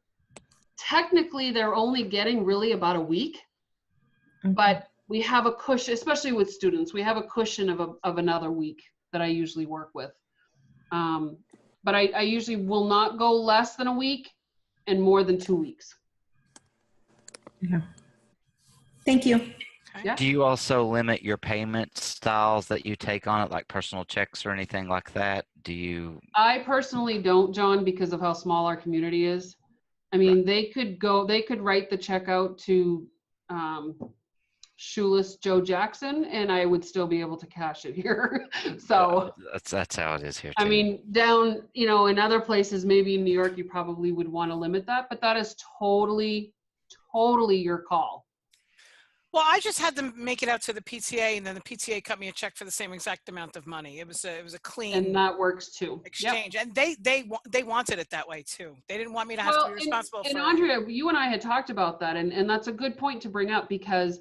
technically they're only getting really about a week, but we have a cushion, especially with students, we have a cushion of another week that I usually work with. But I usually will not go less than a week and more than 2 weeks. Yeah. Thank you. Okay. Yeah. Do you also limit your payment styles that you take on it, like personal checks or anything like that? Do you? I personally don't, John, because of how small our community is. I mean, they could write the check out to Shoeless Joe Jackson and I would still be able to cash it here. So That's how it is here too. I mean, down, you know, in other places, maybe in New York, you probably would want to limit that, but that is totally your call. Well, I just had them make it out to the PTA, and then the PTA cut me a check for the same exact amount of money. It was a clean And that works too. exchange, and they wanted it that way too. They didn't want me to have to be responsible and for. Andrea, you and I had talked about that, and that's a good point to bring up, because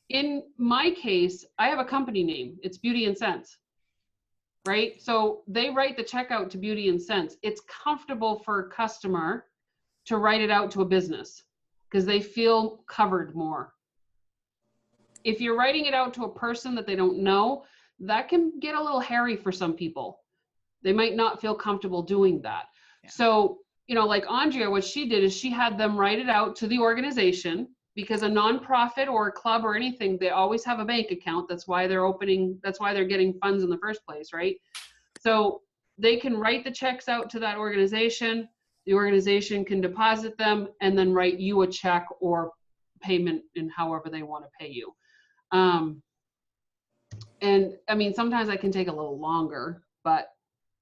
in my case, I have a company name. It's Beauty and Scents, right? So they write the check out to Beauty and Scents. It's comfortable for a customer to write it out to a business because they feel covered more. If you're writing it out to a person that they don't know, that can get a little hairy for some people. They might not feel comfortable doing that. Yeah. So, you know, like Andrea, what she did is she had them write it out to the organization, because a nonprofit or a club or anything, they always have a bank account. That's why they're getting funds in the first place, right? So they can write the checks out to that organization. The organization can deposit them and then write you a check or payment in however they want to pay you. And I mean, sometimes I can take a little longer, but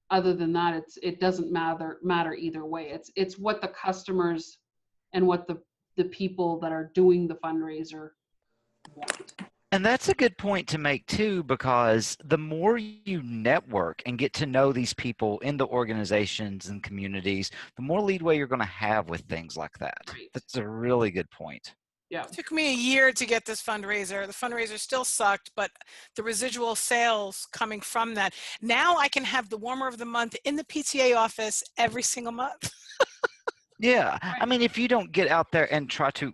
other than that, it doesn't matter either way. It's what the customers and what the people that are doing the fundraiser want. And that's a good point to make too, because the more you network and get to know these people in the organizations and communities, the more leadway you're going to have with things like that. Right. That's a really good point. Yeah. It took me a year to get this fundraiser. The fundraiser still sucked, but the residual sales coming from that. Now I can have the warmer of the month in the PTA office every single month. Yeah. I mean, if you don't get out there and try to,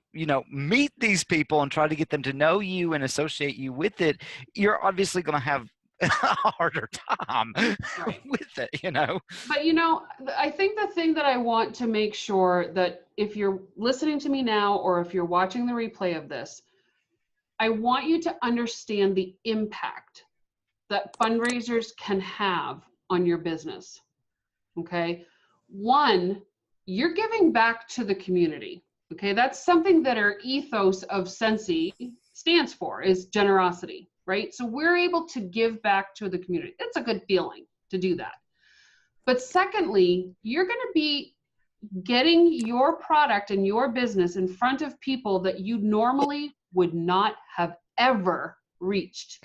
meet these people and try to get them to know you and associate you with it, you're obviously going to have a harder time Right. with it, But I think the thing that I want to make sure that if you're listening to me now or if you're watching the replay of this, I want you to understand the impact that fundraisers can have on your business. Okay. One, you're giving back to the community. Okay. That's something that our ethos of Scentsy stands for, is generosity, right? So we're able to give back to the community. It's a good feeling to do that. But secondly, you're going to be getting your product and your business in front of people that you normally would not have ever reached,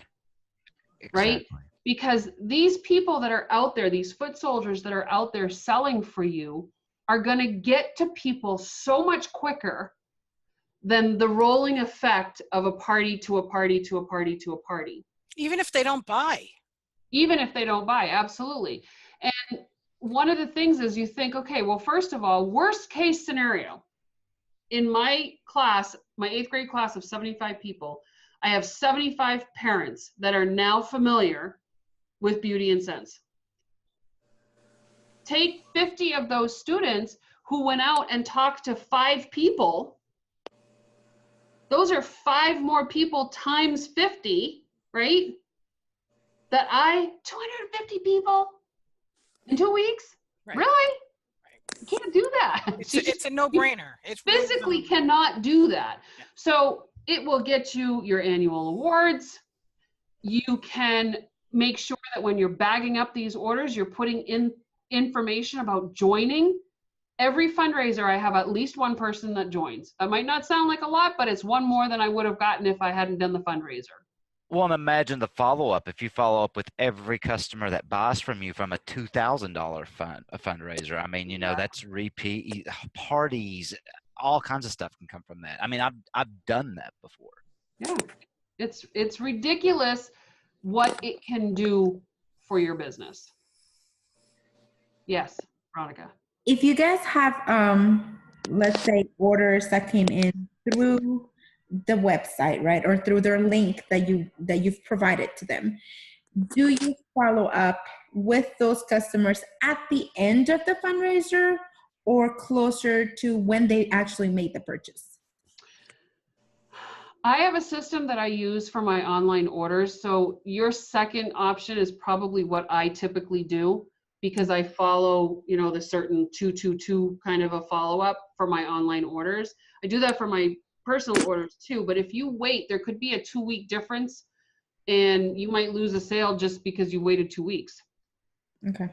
right? Exactly. Because these people that are out there, these foot soldiers that are out there selling for you, are going to get to people so much quicker than the rolling effect of a party to a party to a party to a party. Even if they don't buy. Even if they don't buy, absolutely. And one of the things is you think, okay, well, first of all, worst case scenario, in my class, my 8th grade class of 75 people, I have 75 parents that are now familiar with Beauty and Scents. Take 50 of those students who went out and talked to 5 people. Those are 5 more people times 50, right? 250 people in 2 weeks? Right. Really? You can't do that. It's a no-brainer. It's physically really cannot do that. Yeah. So it will get you your annual awards. You can make sure that when you're bagging up these orders, you're putting in information about joining. Every fundraiser, I have at least one person that joins. That might not sound like a lot, but it's one more than I would have gotten if I hadn't done the fundraiser. Well, and imagine the follow-up. If you follow up with every customer that buys from you from a $2,000 fundraiser, I mean, that's repeat parties, all kinds of stuff can come from that. I mean, I've done that before. Yeah, it's ridiculous what it can do for your business. Yes, Veronica. If you guys have, let's say, orders that came in through the website, right, or through their link that you've provided to them, do you follow up with those customers at the end of the fundraiser or closer to when they actually made the purchase? I have a system that I use for my online orders. So your second option is probably what I typically do, because I follow, the certain 222 kind of a follow-up for my online orders. I do that for my personal orders too, but if you wait, there could be a 2-week difference and you might lose a sale just because you waited 2 weeks. Okay.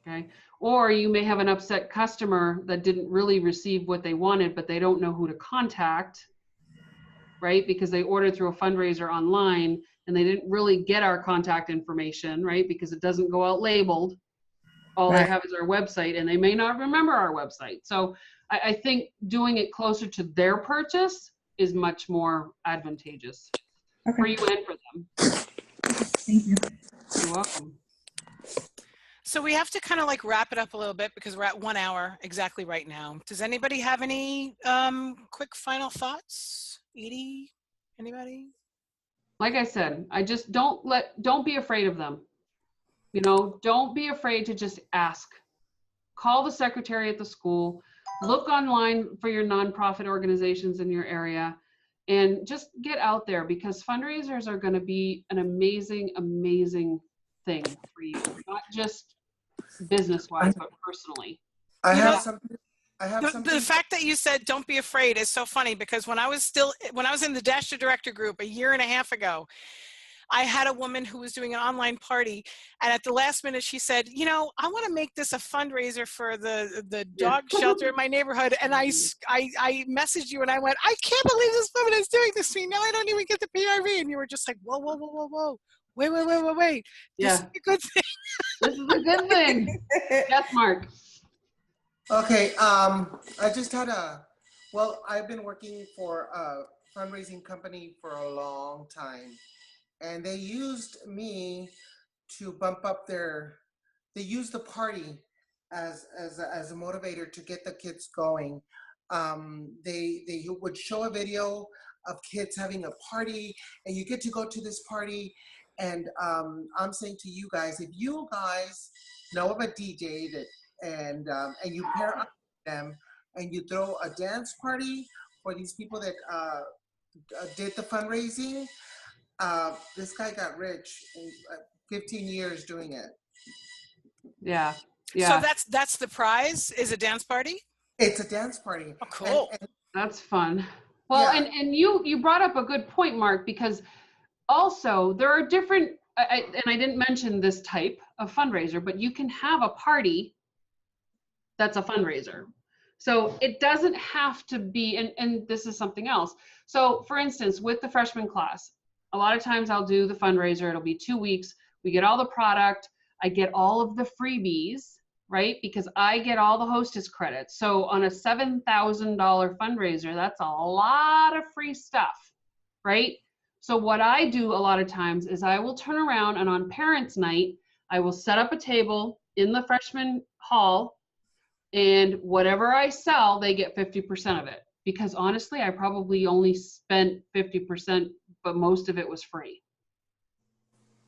Okay. Or you may have an upset customer that didn't really receive what they wanted, but they don't know who to contact, right? Because they ordered through a fundraiser online and they didn't really get our contact information, right? Because it doesn't go out labeled. All Right. they have is our website and they may not remember our website. So I think doing it closer to their purchase is much more advantageous for you and for them. Thank you. You're welcome. So we have to kind of like wrap it up a little bit because we're at 1 hour exactly right now. Does anybody have any quick final thoughts? Edie, anybody? Like I said, don't be afraid of them. Don't be afraid to just ask. Call the secretary at the school, look online for your nonprofit organizations in your area, and just get out there, because fundraisers are going to be an amazing, amazing thing for you, not just business-wise, but personally. I You have know, something. The fact that you said don't be afraid is so funny, because when I was in the Dash to Director group 1.5 years ago, I had a woman who was doing an online party, and at the last minute she said, I want to make this a fundraiser for the dog shelter in my neighborhood. And I messaged you and I went, I can't believe this woman is doing this to me. Now I don't even get the PRV. And you were just like, whoa, whoa, whoa, whoa, whoa. Wait. Yeah. This is a good thing. This is a good thing. Yes, Mark. Okay, I just had I've been working for a fundraising company for a long time, and they used me to bump up they used the party as a motivator to get the kids going. They would show a video of kids having a party, and you get to go to this party. And I'm saying to you guys, if you guys know of a DJ that and you pair up with them and you throw a dance party for these people that did the fundraising, this guy got rich in 15 years doing it. Yeah. So that's the prize, is a dance party? It's a dance party. Oh, cool. And That's fun. Well, yeah. and you brought up a good point, Mark, because also there are different, and I didn't mention this type of fundraiser, but you can have a party that's a fundraiser. So it doesn't have to be, and this is something else. So for instance, with the freshman class, a lot of times I'll do the fundraiser. It'll be 2 weeks. We get all the product. I get all of the freebies, right? Because I get all the hostess credits. So on a $7,000 fundraiser, that's a lot of free stuff, right? So what I do a lot of times is I will turn around and on parents' night, I will set up a table in the freshman hall, and whatever I sell, they get 50% of it. Because honestly, I probably only spent 50%, but most of it was free.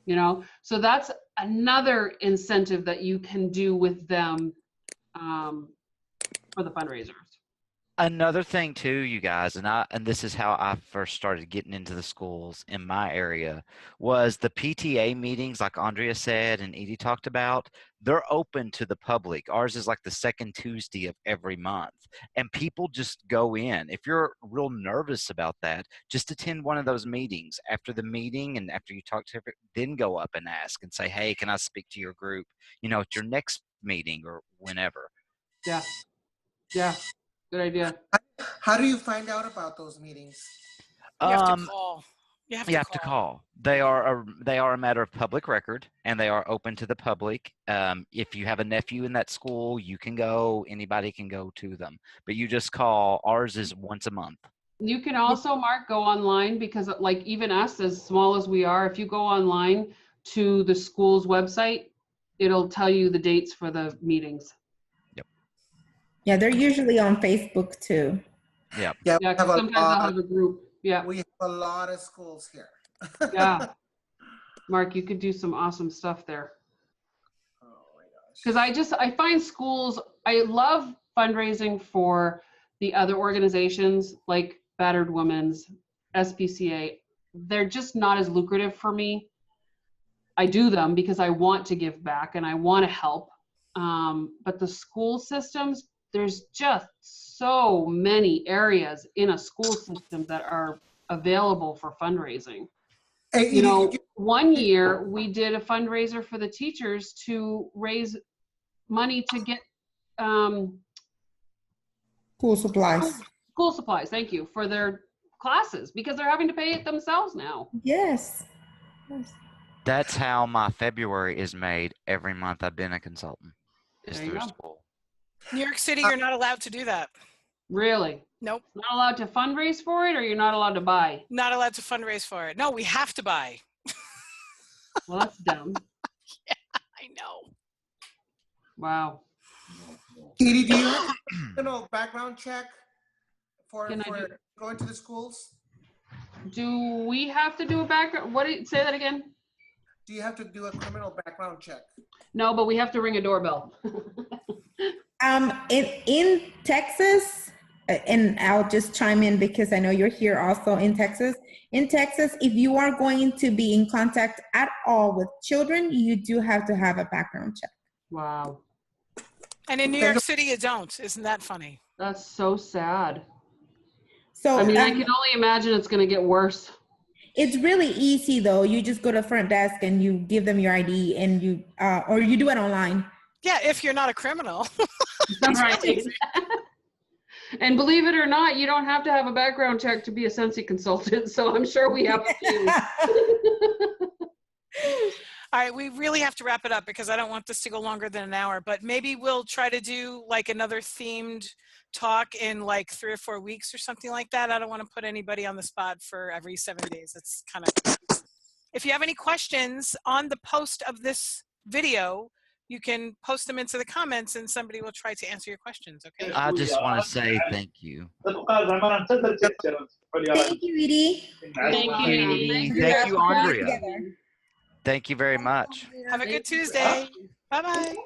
You know, so that's another incentive that you can do with them for the fundraisers. Another thing too, you guys, and this is how I first started getting into the schools in my area, was the PTA meetings, like Andrea said and Edie talked about. They're open to the public. Ours is like the second Tuesday of every month, and people just go in. If you're real nervous about that, just attend one of those meetings. After the meeting and after you talk to everyone, then go up and ask and say, hey, can I speak to your group, you know, at your next meeting or whenever. Yeah. Good idea. How do you find out about those meetings? You have to call. You have to call. They are a matter of public record, and they are open to the public. If you have a nephew in that school, you can go. Anybody can go to them, but you just call. Ours is once a month. You can also, Mark, go online, because like even us, as small as we are, if you go online to the school's website, it'll tell you the dates for the meetings. Yeah, they're usually on Facebook too. Yeah. Yeah, Yeah, 'cause sometimes I'll have a group. Yeah. we have a lot of schools here. Yeah. Mark, you could do some awesome stuff there. Oh my gosh. Because I find schools, I love fundraising for the other organizations like Battered Women's, SPCA. They're just not as lucrative for me. I do them because I want to give back and I want to help. But the school systems, there's just so many areas in a school system that are available for fundraising. Hey, You know, one year we did a fundraiser for the teachers to raise money to get School supplies. school supplies, thank you, for their classes, because they're having to pay it themselves now. Yes. That's how my February is made every month I've been a consultant. Is There you through go. school. New York City, you're not allowed to do that. Really? Nope. Not allowed to fundraise for it, or you're not allowed to buy? Not allowed to fundraise for it. No, we have to buy. Well, that's dumb. I know. Wow. Edie, do you have a criminal background check for Can I do- going to the schools? Do we have to do a background? Say that again? Do you have to do a criminal background check? No, but we have to ring a doorbell. In Texas, and I'll just chime in because I know you're here also in Texas. In Texas, if you are going to be in contact at all with children, you do have to have a background check. Wow. And in New York City, you don't. Isn't that funny? That's so sad. So I mean, I can only imagine it's going to get worse. it's really easy though. You just go to the front desk and you give them your ID and you, or you do it online. Yeah, if you're not a criminal. Right. And believe it or not, you don't have to have a background check to be a Scentsy consultant. So I'm sure we have a few. All right, we really have to wrap it up because I don't want this to go longer than an hour, but maybe we'll try to do like another themed talk in like 3 or 4 weeks or something like that. I don't want to put anybody on the spot for every 7 days. It's kind of, if you have any questions on the post of this video, you can post them into the comments and somebody will try to answer your questions, okay? I just want to say thank you. Thank you, Edie. Thank you, Edie. Thank you, Andrea. Together. Thank you very much. Have a good Tuesday. Bye-bye.